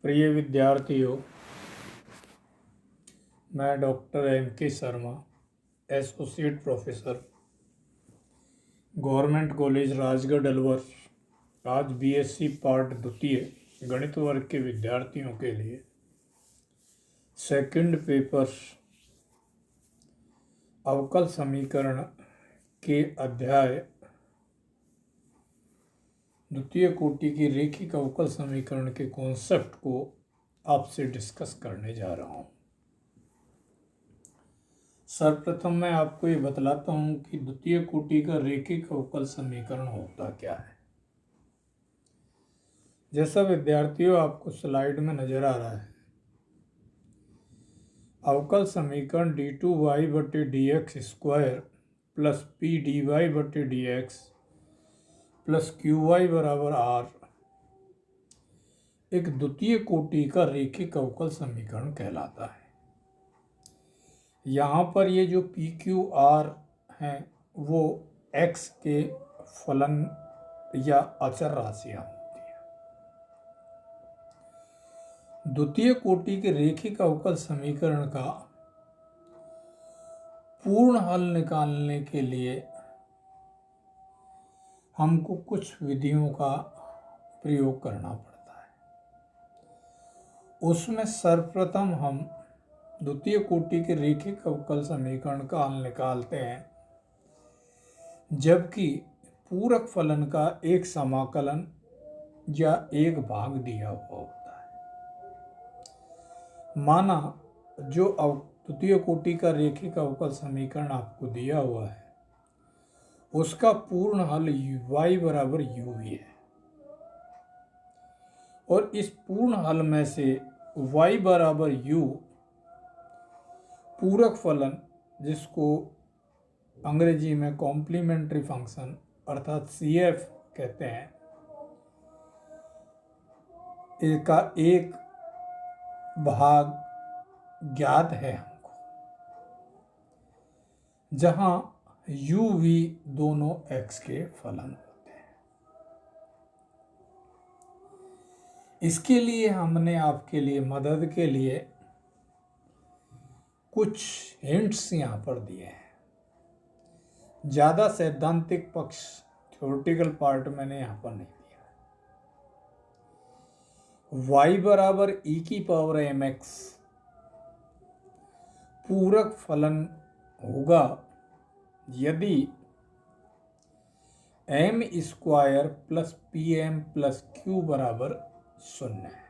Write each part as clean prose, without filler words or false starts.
प्रिय विद्यार्थियों, मैं doctor M.K. Sharma, associate professor, government college Rajgarh Alwar, आज BSc पार्ट द्वितीय गणित वर्ग के विद्यार्थियों के लिए सेकंड पेपर अवकल समीकरण के अध्याय द्वितीय कोटि की रैखिक अवकल समीकरण के कॉन्सेप्ट को आपसे डिस्कस करने जा रहा हूँ। सर्वप्रथम मैं आपको ये बतलाता हूँ कि द्वितीय कोटि का रैखिक अवकल समीकरण होता क्या है। जैसा विद्यार्थियों आपको स्लाइड में नजर आ रहा है, अवकल समीकरण d2y/dx² plus p(dy/dx) plus qy बराबर r एक द्वितीय कोटि का रैखिक अवकल समीकरण कहलाता है। यहाँ पर ये जो PQR हैं वो x के फलन या अचर राशियाँ होती हैं। द्वितीय कोटि के रैखिक अवकल समीकरण का पूर्ण हल निकालने के लिए हमको कुछ विधियों का प्रयोग करना पड़ता है। उसमें सर्वप्रथम हम द्वितीय कोटि के रैखिक अवकल समीकरण का हल निकालते हैं जबकि पूरक फलन का एक समाकलन या एक भाग दिया हुआ होता है। माना जो द्वितीय कोटि का रैखिक अवकल समीकरण आपको दिया हुआ है उसका पूर्ण हल y बराबर u ही है और इस पूर्ण हल में से y बराबर u पूरक फलन, जिसको अंग्रेजी में कॉम्प्लीमेंट्री फंक्शन अर्थात CF कहते हैं, इसका एक भाग ज्ञात है हमको, जहां u v दोनों x के फलन होते हैं। इसके लिए हमने आपके लिए मदद के लिए कुछ हिंट्स यहाँ पर दिए हैं। ज़्यादा सैद्धांतिक पक्ष थ्योरेटिकल पार्ट मैंने यहाँ पर नहीं दिया। y बराबर e⁻mx पूरक फलन होगा यदि m² plus pm plus q बराबर 0 है।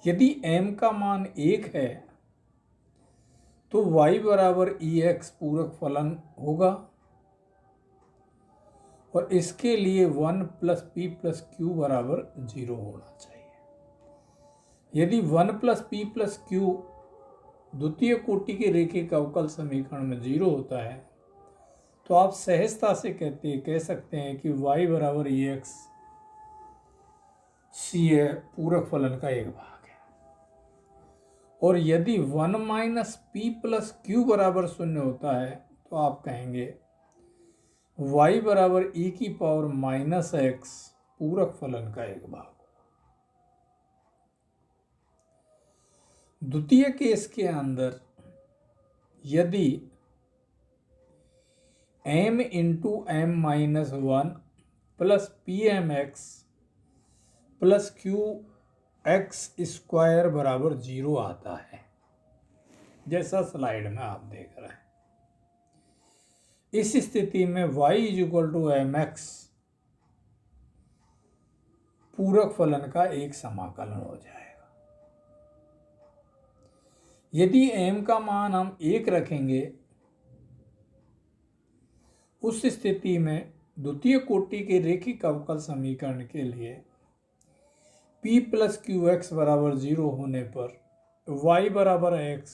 यदि m का मान 1 है तो y बराबर ex पूरक फलन होगा और इसके लिए 1 प्लस p प्लस q बराबर 0 होना चाहिए। यदि 1 प्लस p प्लस q द्वितीय कोटि के रैखिक अवकल समीकरण में 0 होता है तो आप सहजता से कह सकते हैं कि y बराबर ex c है, पूरक फलन का एक भाग है। और यदि 1 माइनस p प्लस q बराबर 0 होता है तो आप कहेंगे y बराबर e⁻x पूरक फलन का एक भाग। द्वितीय केस के अंदर यदि m into m-1 plus pmx plus qx² बराबर 0 आता है, जैसा स्लाइड में आप देख रहे हैं, इस स्थिति में y mx पूरक फलन का एक समाकलन हो जाएगा। यदि m का मान हम 1 रखेंगे, उस स्थिति में द्वितीय कोटि के रैखिक अवकल समीकरण के लिए p प्लस qx बराबर 0 होने पर y बराबर x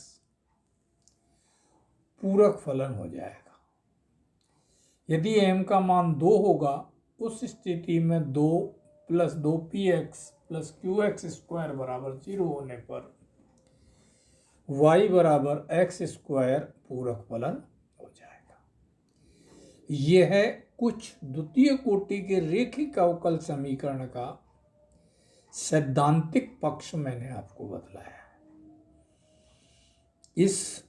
पूरक फलन हो जाएगा। यदि m का मान 2 होगा, उस स्थिति में 2 प्लस 2px प्लस qx² बराबर 0 होने पर y बराबर x² पूरक फलन हो जाएगा। यह है कुछ द्वितीय कोटि के रेखिक अवकल समीकरण का सैद्धांतिक पक्ष मैंने आपको बतलाया। इस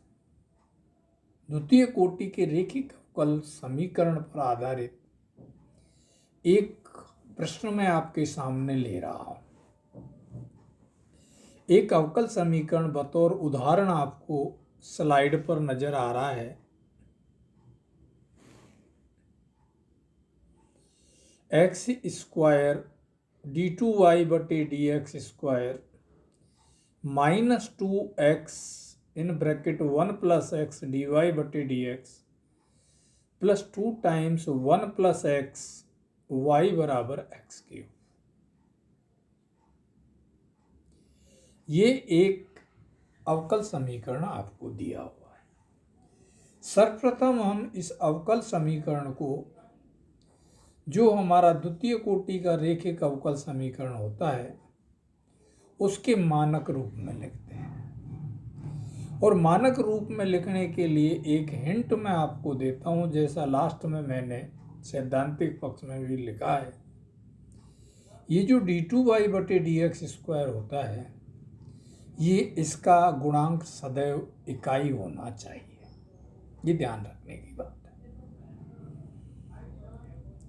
द्वितीय कोटि के रेखिक अवकल समीकरण पर आधारित एक प्रश्न मैं आपके सामने ले रहा हूं। एक अवकल समीकरण बतौर उदाहरण आपको स्लाइड पर नजर आ रहा है। X square d2y/dx² -2x in bracket 1 + x dy/dx plus 2 times 1 + x y = x³। ये एक अवकल समीकरण आपको दिया हुआ है। सर्वप्रथम हम इस अवकल समीकरण को, जो हमारा द्वितीय कोटि का रेखिक अवकल समीकरण होता है, उसके मानक रूप में लिखते हैं। और मानक रूप में लिखने के लिए एक हिंट मैं आपको देता हूं, जैसा लास्ट में मैंने सैद्धांतिक पक्ष में भी लिखा है। ये जो d2y/dx² होता है, ये इसका गुणांक सदैव इकाई होना चाहिए। ये ध्यान रखने की बात है।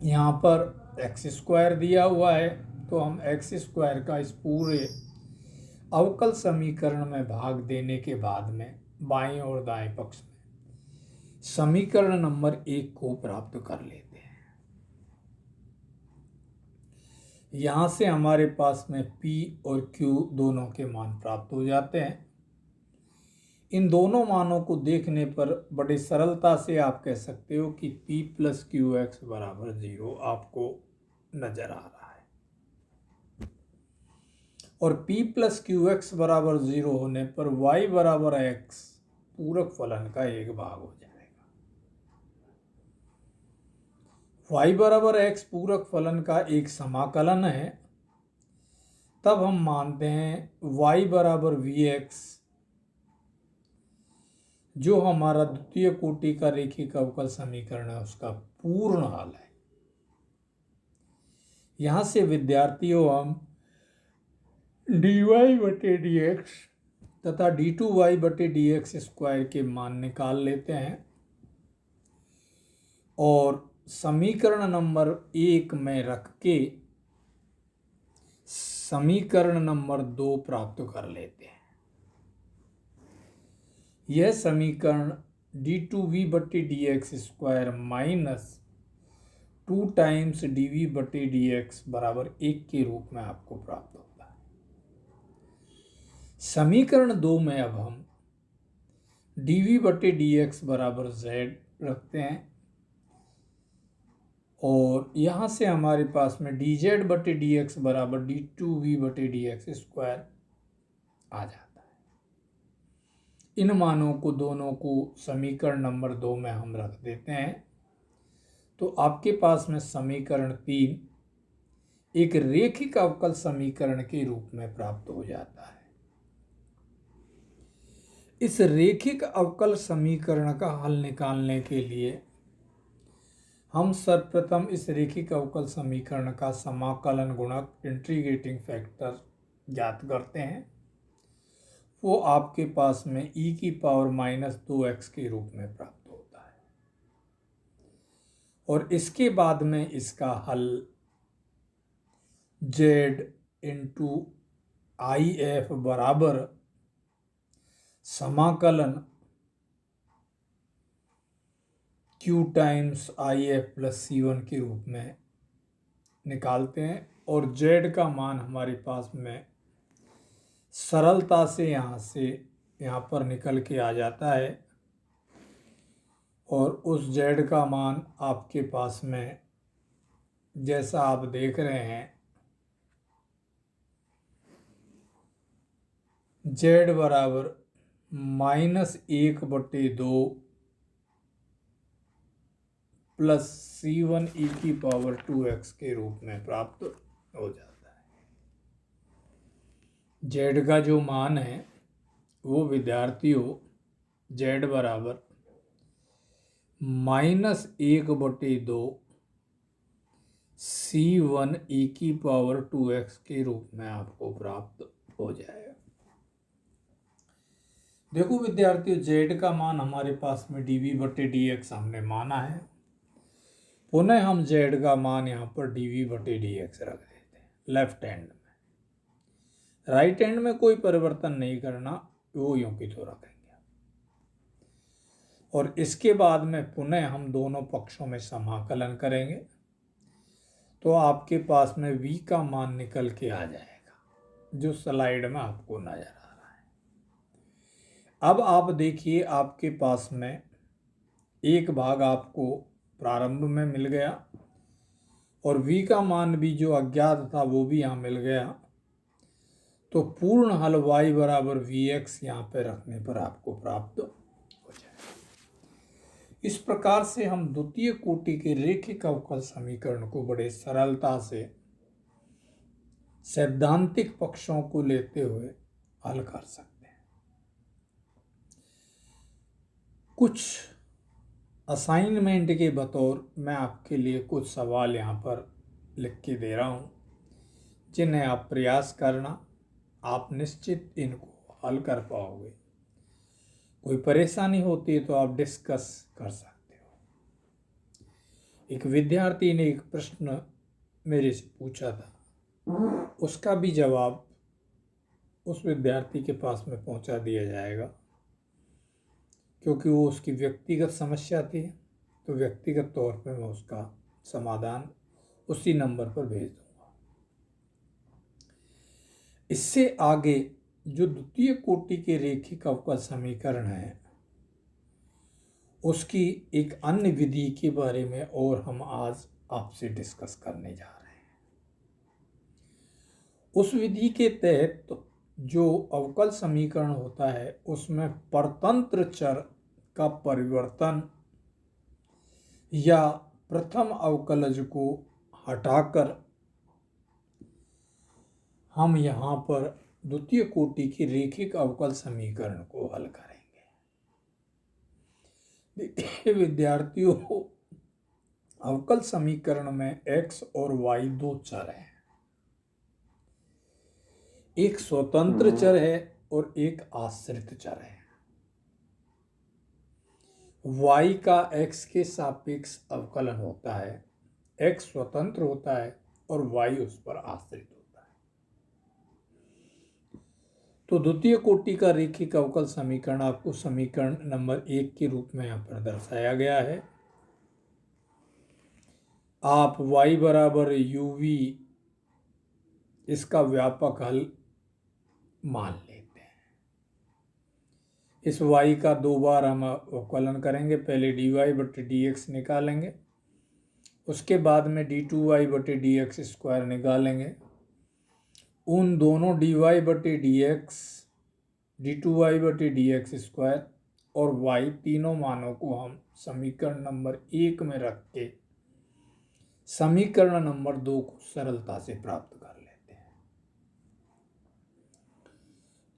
यहाँ पर x² दिया हुआ है, तो हम x² का इस पूरे अवकल समीकरण में भाग देने के बाद में बाएं और दाएं पक्ष में समीकरण नंबर 1 को प्राप्त कर लेते हैं। यहाँ से हमारे पास में p और q दोनों के मान प्राप्त हो जाते हैं। इन दोनों मानों को देखने पर बड़ी सरलता से आप कह सकते हो कि p + qx = 0 आपको नजर आ रहा है। और p + qx = 0 होने पर y = x पूरक फलन का एक भाग हो जाएगा। y = x पूरक फलन का एक समाकलन है। तब हम मानते हैं y = vx, जो हमारा द्वितीय कोटि का रेखिक अवकल समीकरण है, उसका पूर्ण हल है। यहां से विद्यार्थियों हम dy/dx तथा d2y/dx² के मान निकाल लेते हैं और समीकरण नंबर 1 में रख के समीकरण नंबर 2 प्राप्त कर लेते हैं। यह समीकरण d2v/dx² - 2 टाइम्स dv/dx = 1 के रूप में आपको प्राप्त होता है। समीकरण 2 में अब हम dv/dx = z रखते हैं और यहाँ से हमारे पास में dz/dx = d2v/dx² आ जाता है। इन मानों को दोनों को समीकरण नंबर 2 में हम रख देते हैं, तो आपके पास में समीकरण 3 एक रेखिक अवकल समीकरण के रूप में प्राप्त हो जाता है। इस रेखिक अवकल समीकरण का हल निकालने के लिए हम सर्वप्रथम इस रेखिक अवकल समीकरण का समाकलन गुणक इंटीग्रेटिंग फैक्टर ज्ञात करते हैं। वो आपके पास में e⁻−2x के रूप में प्राप्त होता है। और इसके बाद में इसका हल z × if बराबर समाकलन q टाइम्स if + c1 के रूप में निकालते हैं। और z का मान हमारे पास में सरलता से यहाँ पर निकल के आ जाता है और उस z का मान आपके पास में, जैसा आप देख रहे हैं, z = -1/2 + c1 e⁻2x के रूप में प्राप्त हो जाता है। z का जो मान है वो विद्यार्थियों z = -1/2 c1 e⁻²x के रूप में आपको प्राप्त हो जाएगा। देखो विद्यार्थियों, z का मान हमारे पास में dv/dx हमने माना है। पुनः हम z का मान यहाँ पर dv/dx रख देते हैं लेफ्ट हैंड में। राइट हैंड में कोई परिवर्तन नहीं करना, वो यूं की तो रखेंगे। और इसके बाद में पुनः हम दोनों पक्षों में समाकलन करेंगे तो आपके पास में v का मान निकल के आ जाएगा, जो स्लाइड में आपको नजर आ रहा है। अब आप देखिए, आपके पास में एक भाग आपको प्रारंभ में मिल गया और v का मान भी जो अज्ञात था वो भी यहाँ मिल गया। तो पूर्ण हल y बराबर vx यहाँ पे रखने पर आपको प्राप्त हो जाएगा। इस प्रकार से हम द्वितीय कोटि के रेखिक अवकल समीकरण को बड़े सरलता से सैद्धांतिक पक्षों को लेते हुए हल कर सकते हैं। कुछ असाइनमेंट के बतौर मैं आपके लिए कुछ सवाल यहाँ पर लिख के दे रहा हूँ, जिन्हें आप प्रयास करना, आप निश्चित इनको हल कर पाओगे। कोई परेशानी होती है तो आप डिस्कस कर सकते हो। एक विद्यार्थी ने एक प्रश्न मेरे से पूछा था, उसका भी जवाब उस विद्यार्थी के पास में पहुंचा दिया जाएगा, क्योंकि वो उसकी व्यक्तिगत समस्या थी। तो व्यक्तिगत तौर पे मैं उसका समाधान उसी नंबर पर भेज दूंगा। इससे आगे जो द्वितीय कोटि के रेखिक अवकल समीकरण है, उसकी एक अन्य विधि के बारे में और हम आज आपसे डिस्कस करने जा रहे हैं। उस विधि के तहत जो अवकल समीकरण होता है उसमें परतंत्र चर का परिवर्तन या प्रथम अवकलज को हटाकर हम यहाँ पर द्वितीय कोटि की रेखिक अवकल समीकरण को हल करेंगे। देखिए विद्यार्थियों, अवकल समीकरण में x और y दो चर हैं। एक स्वतंत्र चर है और एक आश्रित चर है। y का x के सापेक्ष अवकलन होता है, x स्वतंत्र होता है और y उस पर आश्रित होता है। तो द्वितीय कोटि का रेखिक अवकल समीकरण आपको समीकरण नंबर 1 के रूप में यहाँ पर दर्शाया गया है। आप y बराबर uv इसका व्यापक हल मान लेते हैं। इस y का दो बार हम अवकलन करेंगे। पहले dy/dx निकालेंगे, उसके बाद में d2y/dx² निकालेंगे। उन दोनों dy/dx, d2y/dx² और y तीनों मानों को हम समीकरण नंबर 1 में रख के समीकरण नंबर 2 को सरलता से प्राप्त कर लेते हैं।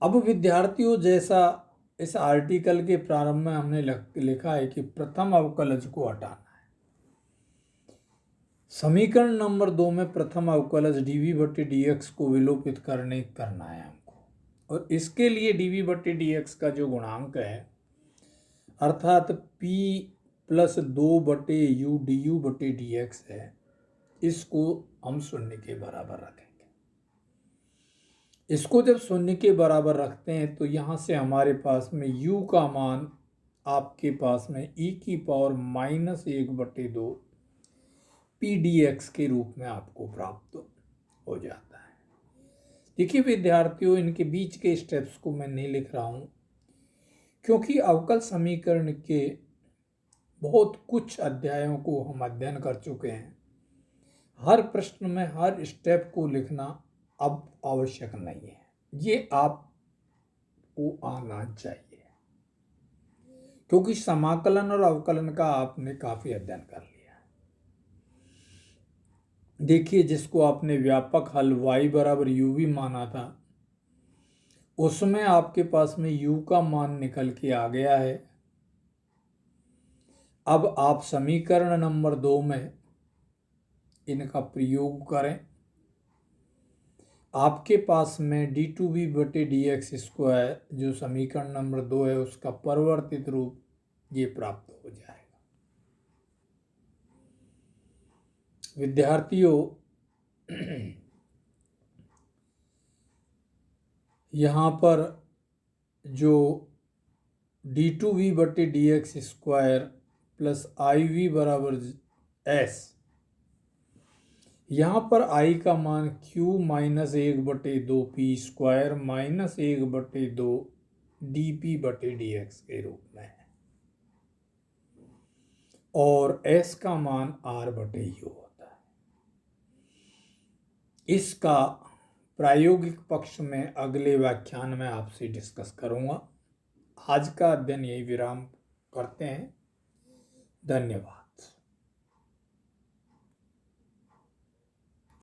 अब विद्यार्थियों, जैसा इस आर्टिकल के प्रारंभ में हमने लिखा है कि प्रथम अवकलज को हटाना है, समीकरण नंबर 2 में प्रथम अवकलज dv/dx को विलोपित करना है हमको। और इसके लिए dv/dx का जो गुणांक है, अर्थात p + 2/u du/dx है, इसको हम शून्य के बराबर रखेंगे। इसको जब शून्य के बराबर रखते हैं तो यहाँ से हमारे पास में u का मान आपके पास में e⁻−1/2 pdx के रूप में आपको प्राप्त हो जाता है। देखिए विद्यार्थियों, इनके बीच के स्टेप्स को मैं नहीं लिख रहा हूँ, क्योंकि अवकल समीकरण के बहुत कुछ अध्यायों को हम अध्ययन कर चुके हैं। हर प्रश्न में हर स्टेप को लिखना अब आवश्यक नहीं है, ये आपको आना चाहिए, क्योंकि समाकलन और अवकलन का आपने काफी अध्ययन कर लिया। देखिए, जिसको आपने व्यापक हल y बराबर uv माना था, उसमें आपके पास में u का मान निकल के आ गया है। अब आप समीकरण नंबर 2 में इनका प्रयोग करें, आपके पास में d2v/dx² जो समीकरण नंबर 2 है उसका परिवर्तित रूप ये प्राप्त हो जाएगा। विद्यार्थियों, यहाँ पर जो d2v/dx² प्लस iv बराबर s, यहाँ पर i का मान q minus 1/2p² minus 1/2 dp/dx के रूप में है और s का मान r/u होता है। इसका प्रायोगिक पक्ष में अगले व्याख्यान में आपसे डिस्कस करूंगा। आज का अध्ययन यही विराम करते हैं। धन्यवाद।